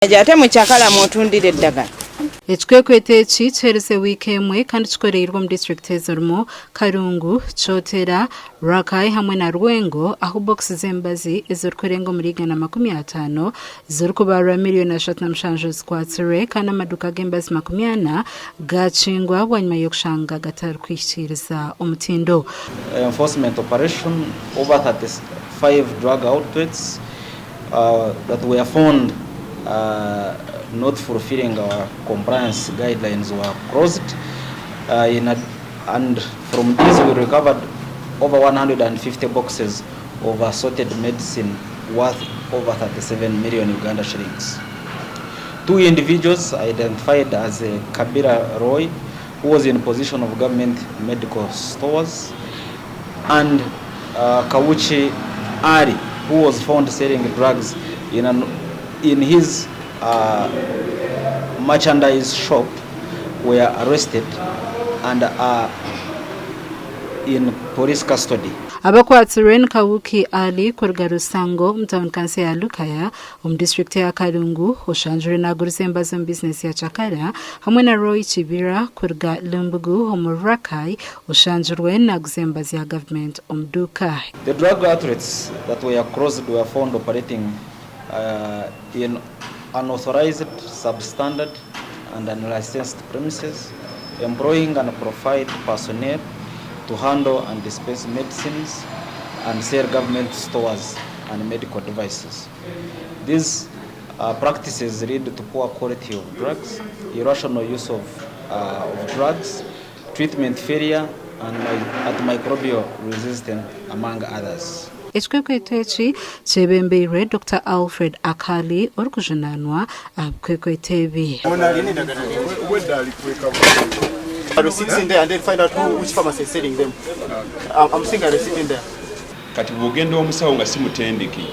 Ate mu kyakala mwotundira eddagala. Ekikwekweto eki kihereze wiiki emwe kandi kikoreirwe mu disitulikiti ezirimu Karungu, Kyotera, Rakai hamwe na Rwengo aho bokisi z'emibazi ezirikurenga omuri 150 zirikubarwa miliyoni 37 zikwatire kandi amaduuka g'emibazi 40 gakingwa bwanyuma y'okushanga gatarikuhikiriza omutindo. Enforcement operation over 35 drug outlets that were found not fulfilling our compliance guidelines were closed, and from these we recovered over 150 boxes of assorted medicine worth over 37 million Uganda shillings. 2 individuals identified as Kabira Roy, who was in possession of government medical stores, and Kawuchi Ari, who was found selling drugs in his merchandise shop, were arrested and are in police custody. Abakwatire Kawuki Ali kurga Rusango mtown kanse ya Lukaya district ya Karungu oshanjure nagurize embazo business ya Chakara hamwe na Roy Chibira kurga Lumbugu Rakai oshanjure naguze embazo ya government Duka. The drug outlets that were closed were found operating in unauthorized, substandard and unlicensed premises, employing unqualified personnel to handle and dispense medicines and sell government stores and medical devices. These practices lead to poor quality of drugs, irrational use of drugs, treatment failure, and antimicrobial resistance, among others. Ekikwekweto eki kyebembeirwe Dr. Alfred Akali orikujananwa abikwekweto ebi. Receipts in there and then find out which pharmacy is selling them. I'm seeing a receipt in there. Kati bwogenda omusawo nga si mutendeke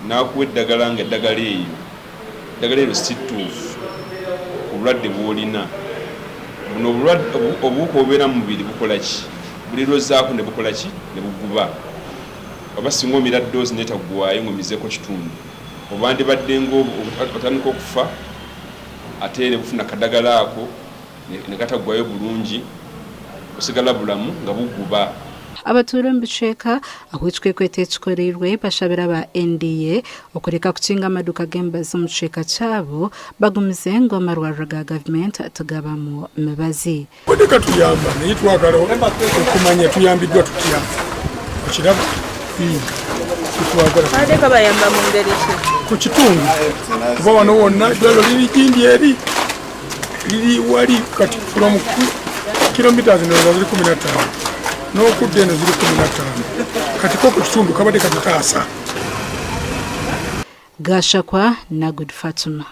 n'akuwa eddagala nga eddagala eryo si ttuufu ku bulwadde bw'olina. Buno obuwuka obubeera mu mubiri bukola ki? Buli lwozzaako ne bukola ki? Ne buguba. Oba singa omira ddoozi n'etaggwaayo ng'omizeeko kitundu. Oba ndibadde ng'otandika okufa ate era bufuna kaddagala ako ne kataggwayo bulungi osigala bulamu nga buguba. Abatuure mu biceeka aho ekikwekweto ekikoreirwe bashabira ba NDA okureka kukinga amaduuka g'emibazi omu kiceeka kyabo bagumize ngu amarwariro ga gavumenti tugabamu mibazi. Wadeka tuyamba naye twagala okumanya tuyambiddwa tutya. Okiraba Wadeka bayamba mu ngeri ki? Ku kitundu kuba wano wonna eddwaliro liri gindi eri liri wali kati from kilometers ziri 15 n'okudda eno ziri 15 kati ko ku kitundu kabadde kati taasa. Gashakwa na Good Fatuma.